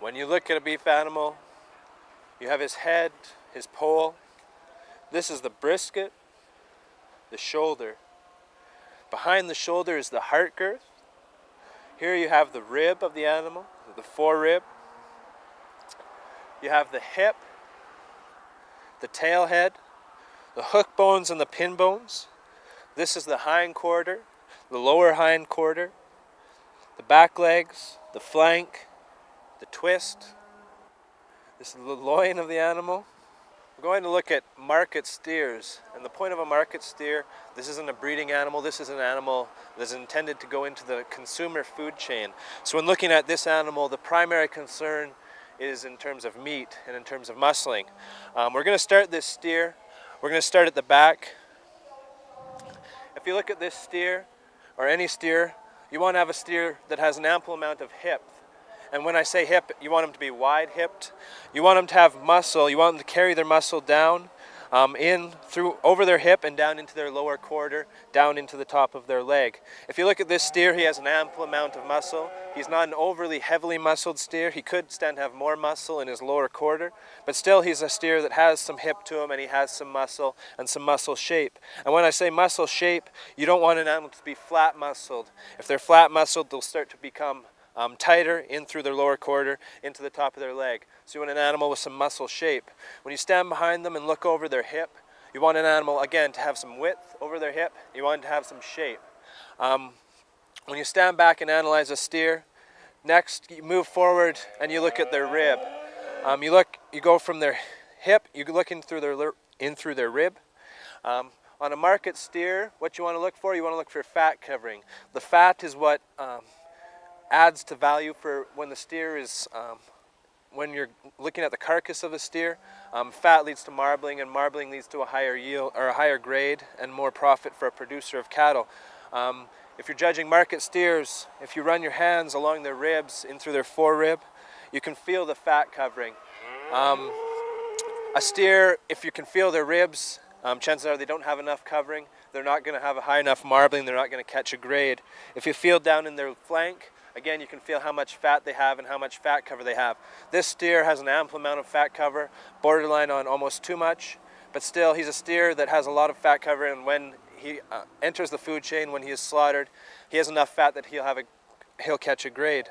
When you look at a beef animal, you have his head, his poll. This is the brisket, the shoulder. Behind the shoulder is the heart girth. Here you have the rib of the animal, the forerib. You have the hip, the tail head, the hook bones and the pin bones. This is the hind quarter, the lower hind quarter, the back legs, the flank, the twist. This is the loin of the animal. We're going to look at market steers, and the point of a market steer, this isn't a breeding animal, this is an animal that's intended to go into the consumer food chain. So when looking at this animal, the primary concern is in terms of meat and in terms of muscling. We're going to start this steer. We're going to start at the back. If you look at this steer, or any steer, you want to have a steer that has an ample amount of hip. And when I say hip, you want them to be wide-hipped. You want them to have muscle. You want them to carry their muscle down, over their hip and down into their lower quarter, down into the top of their leg. If you look at this steer, he has an ample amount of muscle. He's not an overly heavily muscled steer. He could stand to have more muscle in his lower quarter, but still he's a steer that has some hip to him and he has some muscle and some muscle shape. And when I say muscle shape, you don't want an animal to be flat muscled. If they're flat muscled, they'll start to become tighter in through their lower quarter into the top of their leg. So you want an animal with some muscle shape. When you stand behind them and look over their hip, you want an animal, again, to have some width over their hip. You want it to have some shape. When you stand back and analyze a steer, next you move forward and you look at their rib. You go from their hip, you look in through their rib. On a market steer, what you want to look for fat covering. The fat is what adds to value for when the steer is, when you're looking at the carcass of a steer. Fat leads to marbling, and marbling leads to a higher yield or a higher grade and more profit for a producer of cattle. If you're judging market steers, if you run your hands along their ribs in through their forerib, you can feel the fat covering. A steer, if you can feel their ribs, chances are they don't have enough covering. They're not going to have a high enough marbling. They're not going to catch a grade. If you feel down in their flank, again, you can feel how much fat they have and how much fat cover they have. This steer has an ample amount of fat cover, borderline on almost too much, but still he's a steer that has a lot of fat cover, and when he enters the food chain, when he is slaughtered, he has enough fat that he'll catch a grade.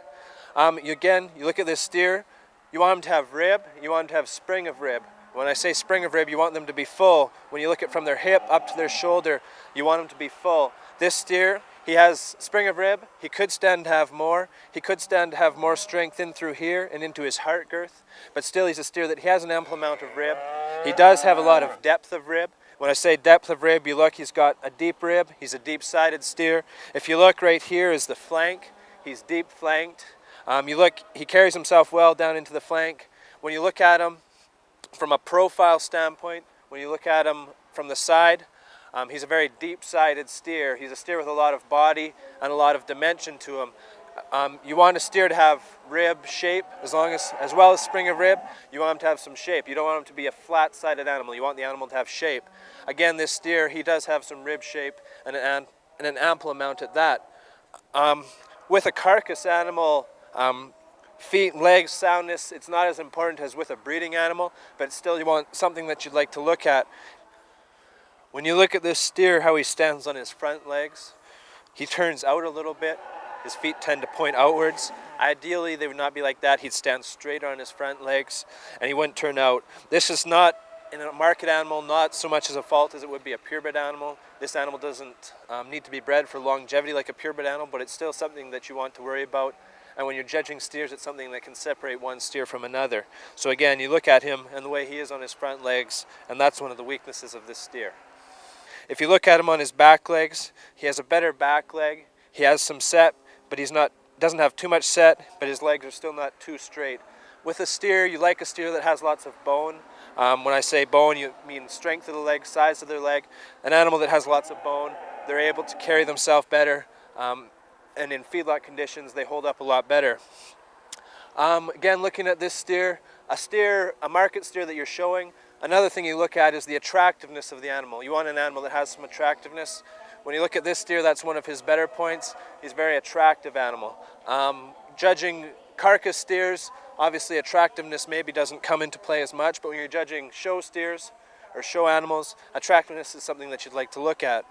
You look at this steer, you want him to have rib, you want him to have spring of rib. When I say spring of rib, you want them to be full. When you look at from their hip up to their shoulder, you want them to be full. This steer, he has spring of rib. He could stand to have more. He could stand to have more strength in through here and into his heart girth, but still he's a steer that he has an ample amount of rib. He does have a lot of depth of rib. When I say depth of rib, you look, he's got a deep rib. He's a deep-sided steer. If you look right here is the flank. He's deep flanked. He carries himself well down into the flank. When you look at him from a profile standpoint, when you look at him from the side, he's a very deep-sided steer. He's a steer with a lot of body and a lot of dimension to him. You want a steer to have rib shape as well as spring of rib. You want him to have some shape. You don't want him to be a flat-sided animal. You want the animal to have shape. Again, this steer, he does have some rib shape and an ample amount at that. With a carcass animal, feet, legs, soundness, it's not as important as with a breeding animal, but still you want something that you'd like to look at. When you look at this steer, how he stands on his front legs, he turns out a little bit. His feet tend to point outwards. Ideally, they would not be like that. He'd stand straight on his front legs, and he wouldn't turn out. This is not, in a market animal, not so much as a fault as it would be a purebred animal. This animal doesn't need to be bred for longevity like a purebred animal, but it's still something that you want to worry about. And when you're judging steers, it's something that can separate one steer from another. So again, you look at him and the way he is on his front legs, and that's one of the weaknesses of this steer. If you look at him on his back legs, he has a better back leg. He has some set, but doesn't have too much set, but his legs are still not too straight. With a steer, you like a steer that has lots of bone. When I say bone, you mean strength of the leg, size of their leg. An animal that has lots of bone, they're able to carry themselves better, and in feedlot conditions, they hold up a lot better. Again, looking at this steer, a market steer that you're showing, another thing you look at is the attractiveness of the animal. You want an animal that has some attractiveness. When you look at this steer, that's one of his better points. He's a very attractive animal. Judging carcass steers, obviously attractiveness maybe doesn't come into play as much, but when you're judging show steers or show animals, attractiveness is something that you'd like to look at.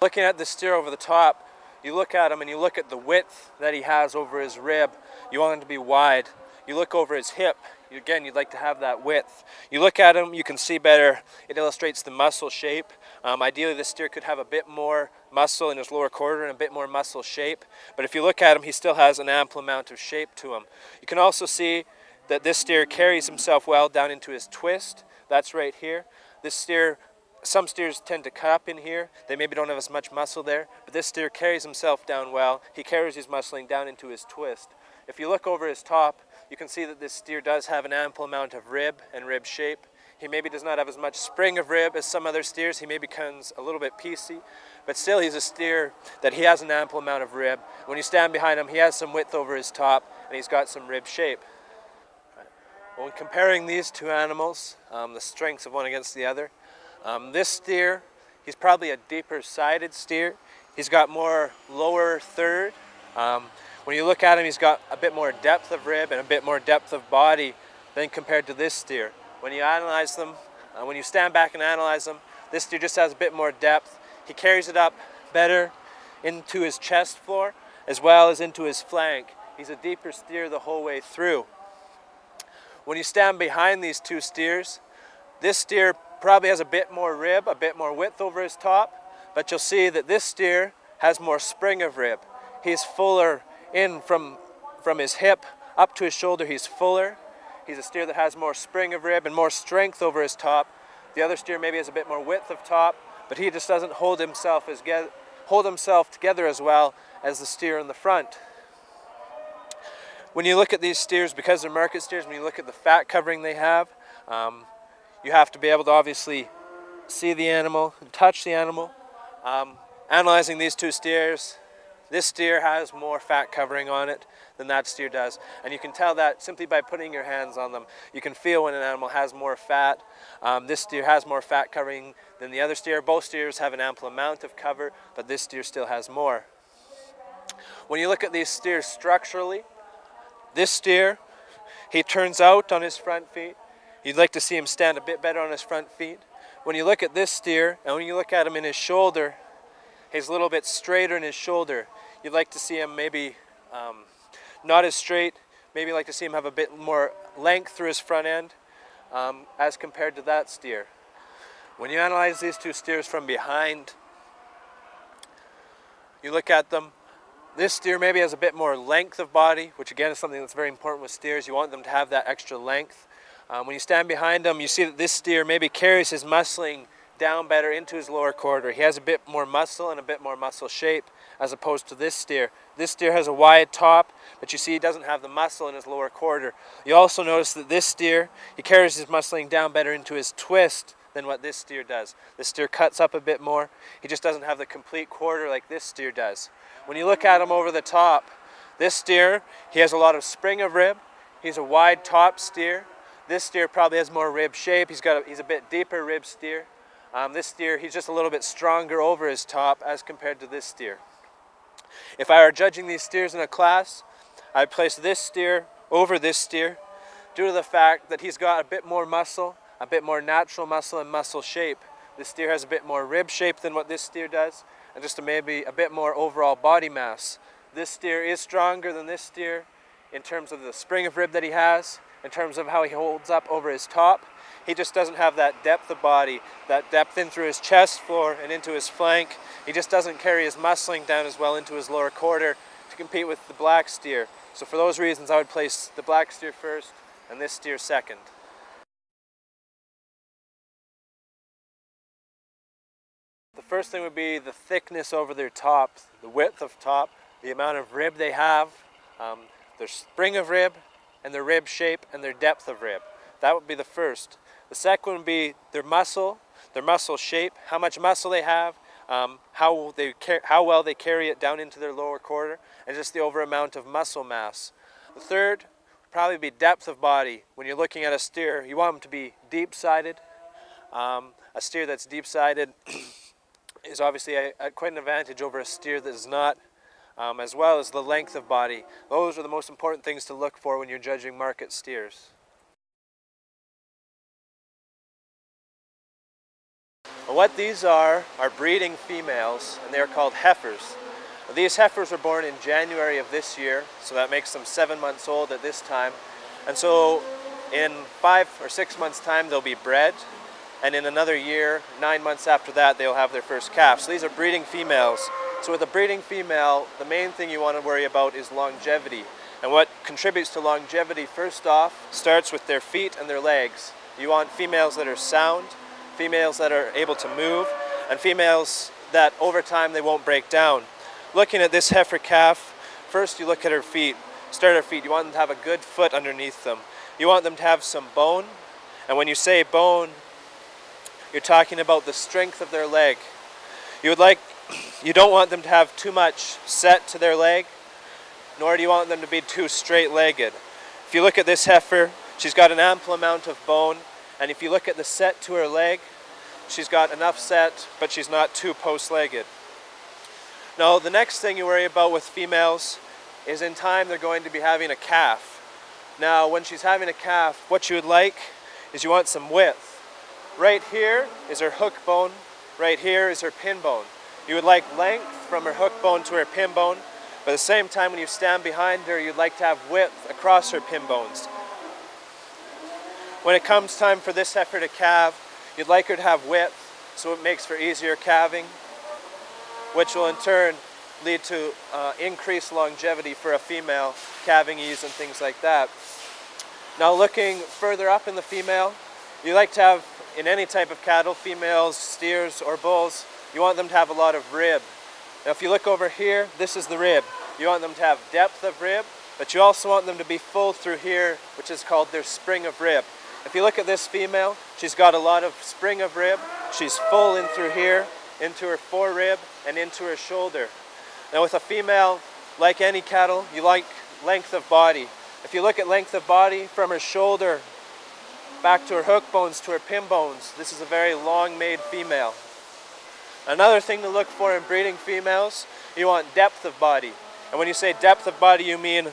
Looking at the steer over the top, you look at him and you look at the width that he has over his rib. You want him to be wide. You look over his hip. Again, you'd like to have that width. You look at him, you can see better. It illustrates the muscle shape. Ideally, this steer could have a bit more muscle in his lower quarter and a bit more muscle shape. But if you look at him, he still has an ample amount of shape to him. You can also see that this steer carries himself well down into his twist. That's right here. This steer, some steers tend to cut up in here. They maybe don't have as much muscle there, but this steer carries himself down well. He carries his muscling down into his twist. If you look over his top, you can see that this steer does have an ample amount of rib and rib shape. He maybe does not have as much spring of rib as some other steers. He maybe becomes a little bit piecey, but still he's a steer that he has an ample amount of rib. When you stand behind him, he has some width over his top and he's got some rib shape. When comparing these two animals, the strengths of one against the other, this steer, he's probably a deeper sided steer. He's got more lower third. When you look at him, he's got a bit more depth of rib and a bit more depth of body than compared to this steer. When you analyze them, when you stand back and analyze them, this steer just has a bit more depth. He carries it up better into his chest floor as well as into his flank. He's a deeper steer the whole way through. When you stand behind these two steers, this steer probably has a bit more rib, a bit more width over his top, but you'll see that this steer has more spring of rib. He's fuller in from his hip up to his shoulder. He's fuller. He's a steer that has more spring of rib and more strength over his top. The other steer maybe has a bit more width of top, but he just doesn't hold himself together as well as the steer in the front. When you look at these steers, because they're market steers, when you look at the fat covering they have, you have to be able to obviously see the animal and touch the animal. Analyzing these two steers, this steer has more fat covering on it than that steer does. And you can tell that simply by putting your hands on them. You can feel when an animal has more fat. This steer has more fat covering than the other steer. Both steers have an ample amount of cover, but this steer still has more. When you look at these steers structurally, this steer, he turns out on his front feet. You'd like to see him stand a bit better on his front feet. When you look at this steer, and when you look at him in his shoulder, he's a little bit straighter in his shoulder. You'd like to see him maybe not as straight. Maybe like to see him have a bit more length through his front end as compared to that steer. When you analyze these two steers from behind, you look at them, this steer maybe has a bit more length of body, which again is something that's very important with steers. You want them to have that extra length. When you stand behind them, you see that this steer maybe carries his muscling down better into his lower quarter. He has a bit more muscle and a bit more muscle shape as opposed to this steer. This steer has a wide top, but you see he doesn't have the muscle in his lower quarter. You also notice that this steer, he carries his muscling down better into his twist than what this steer does. This steer cuts up a bit more. He just doesn't have the complete quarter like this steer does. When you look at him over the top, this steer, he has a lot of spring of rib. He's a wide top steer. This steer probably has more rib shape. He's a bit deeper rib steer. This steer, he's just a little bit stronger over his top as compared to this steer. If I were judging these steers in a class, I'd place this steer over this steer due to the fact that he's got a bit more muscle, a bit more natural muscle and muscle shape. This steer has a bit more rib shape than what this steer does, and just maybe a bit more overall body mass. This steer is stronger than this steer in terms of the spring of rib that he has, in terms of how he holds up over his top. He just doesn't have that depth of body, that depth in through his chest floor and into his flank. He just doesn't carry his muscling down as well into his lower quarter to compete with the black steer. So for those reasons, I would place the black steer first and this steer second. The first thing would be the thickness over their top, the width of top, the amount of rib they have, their spring of rib and their rib shape and their depth of rib. That would be the first. The second one would be their muscle shape, how much muscle they have, how well they carry it down into their lower quarter, and just the overall amount of muscle mass. The third would probably be depth of body. When you're looking at a steer, you want them to be deep-sided. A steer that's deep-sided is obviously at quite an advantage over a steer that is not, as well as the length of body. Those are the most important things to look for when you're judging market steers. What these are breeding females, and they are called heifers. These heifers were born in January of this year, so that makes them 7 months old at this time. And so in 5 or 6 months' time they'll be bred, and in another year, 9 months after that, they'll have their first calf. So these are breeding females. So with a breeding female, the main thing you want to worry about is longevity. And what contributes to longevity, first off, starts with their feet and their legs. You want females that are sound, females that are able to move, and females that over time they won't break down. Looking at this heifer calf, first you look at her feet. Start at her feet. You want them to have a good foot underneath them. You want them to have some bone, and when you say bone, you're talking about the strength of their leg. You don't want them to have too much set to their leg, nor do you want them to be too straight-legged. If you look at this heifer, she's got an ample amount of bone, and if you look at the set to her leg, she's got enough set, but she's not too post-legged. Now, the next thing you worry about with females is in time they're going to be having a calf. Now, when she's having a calf, what you would like is you want some width. Right here is her hook bone, right here is her pin bone. You would like length from her hook bone to her pin bone, but at the same time when you stand behind her, you'd like to have width across her pin bones. When it comes time for this heifer to calve, you'd like her to have width, so it makes for easier calving, which will in turn lead to increased longevity for a female, calving ease and things like that. Now looking further up in the female, you like to have, in any type of cattle, females, steers or bulls, you want them to have a lot of rib. Now if you look over here, this is the rib. You want them to have depth of rib, but you also want them to be full through here, which is called their spring of rib. If you look at this female, she's got a lot of spring of rib. She's full in through here, into her forerib, and into her shoulder. Now with a female, like any cattle, you like length of body. If you look at length of body from her shoulder back to her hook bones to her pin bones, this is a very long-made female. Another thing to look for in breeding females, you want depth of body. And when you say depth of body, you mean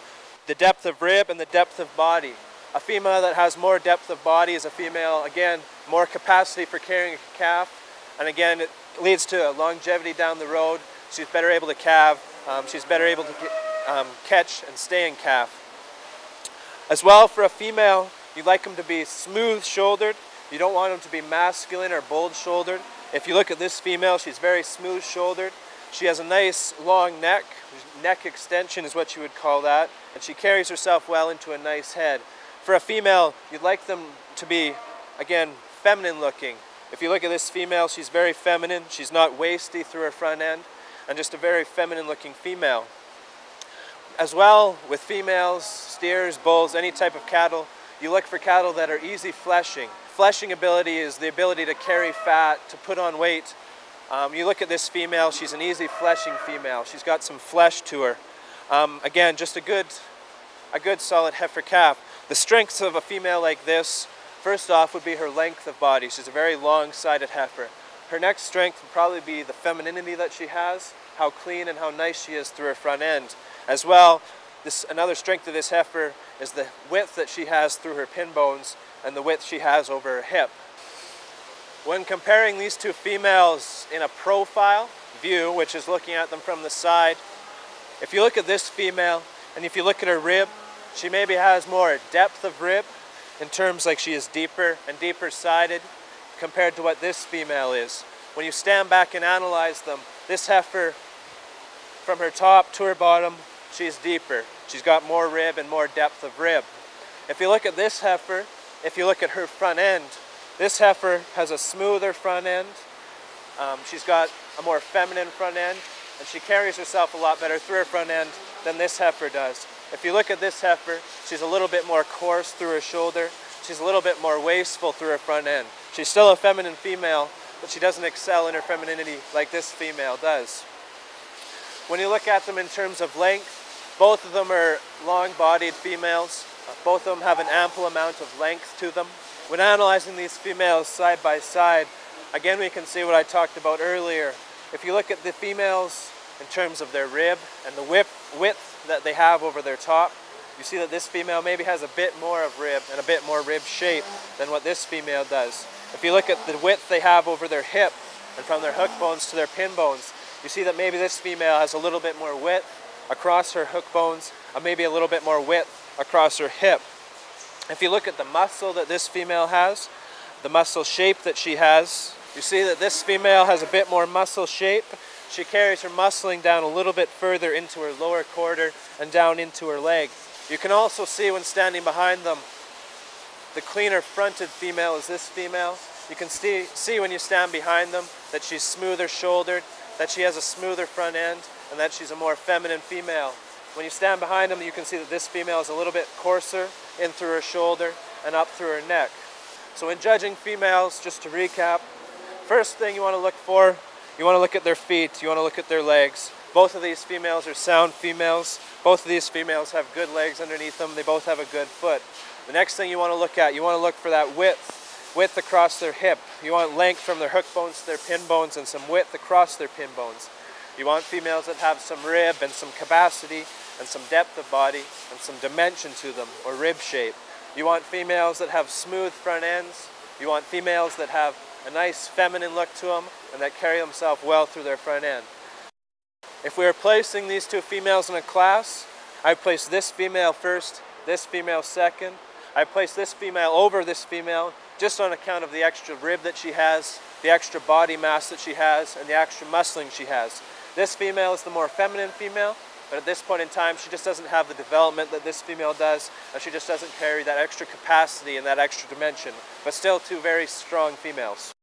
the depth of rib and the depth of body. A female that has more depth of body is a female, again, more capacity for carrying a calf. And again, it leads to longevity down the road. She's better able to calve. She's better able to catch and stay in calf. As well, for a female, you'd like them to be smooth-shouldered. You don't want them to be masculine or bulge-shouldered. If you look at this female, she's very smooth-shouldered. She has a nice long neck. Neck extension is what you would call that. And she carries herself well into a nice head. For a female, you'd like them to be, again, feminine-looking. If you look at this female, she's very feminine. She's not waisty through her front end, and just a very feminine-looking female. As well, with females, steers, bulls, any type of cattle, you look for cattle that are easy fleshing. Fleshing ability is the ability to carry fat, to put on weight. You look at this female, she's an easy fleshing female. She's got some flesh to her. Again, just a good solid heifer calf. The strengths of a female like this, first off, would be her length of body. She's a very long-sided heifer. Her next strength would probably be the femininity that she has, how clean and how nice she is through her front end. As well, another strength of this heifer is the width that she has through her pin bones and the width she has over her hip. When comparing these two females in a profile view, which is looking at them from the side, if you look at this female and if you look at her rib, she maybe has more depth of rib in terms like she is deeper and deeper sided compared to what this female is. When you stand back and analyze them, this heifer from her top to her bottom, she's deeper. She's got more rib and more depth of rib. If you look at this heifer, if you look at her front end, this heifer has a smoother front end. She's got a more feminine front end, and she carries herself a lot better through her front end than this heifer does. If you look at this heifer, she's a little bit more coarse through her shoulder. she's a little bit more wasteful through her front end. She's still a feminine female, but she doesn't excel in her femininity like this female does. When you look at them in terms of length, both of them are long-bodied females. Both of them have an ample amount of length to them. When analyzing these females side by side, again we can see what I talked about earlier. If you look at the females in terms of their rib and the width that they have over their top, you see that this female maybe has a bit more of rib and a bit more rib shape than what this female does. If you look at the width they have over their hip and from their hook bones to their pin bones, you see that maybe this female has a little bit more width across her hook bones and maybe a little bit more width across her hip. If you look at the muscle that this female has, the muscle shape that she has, you see that this female has a bit more muscle shape. She carries her muscling down a little bit further into her lower quarter and down into her leg. You can also see when standing behind them, the cleaner fronted female is this female. You can see when you stand behind them that she's smoother shouldered, that she has a smoother front end, and that she's a more feminine female. When you stand behind them, you can see that this female is a little bit coarser in through her shoulder and up through her neck. So in judging females, just to recap, first thing you want to look for, you want to look at their feet, you want to look at their legs.Th of these females are sound females. Both of these females have good legs underneath them. They both have a good foot. The next thing you want to look at, you want to look for that width across their hip. You want length from their hook bones to their pin bones and some width across their pin bones. You want females that have some rib and some capacity and some depth of body and some dimension to them, or rib shape. You want females that have smooth front ends. You want females that have a nice feminine look to them and that carry themselves well through their front end. If we were placing these two females in a class, I'd place this female first, this female second. I'd place this female over this female just on account of the extra rib that she has, the extra body mass that she has, and the extra muscling she has. This female is the more feminine female, but at this point in time she just doesn't have the development that this female does, and she just doesn't carry that extra capacity and that extra dimension, but still two very strong females.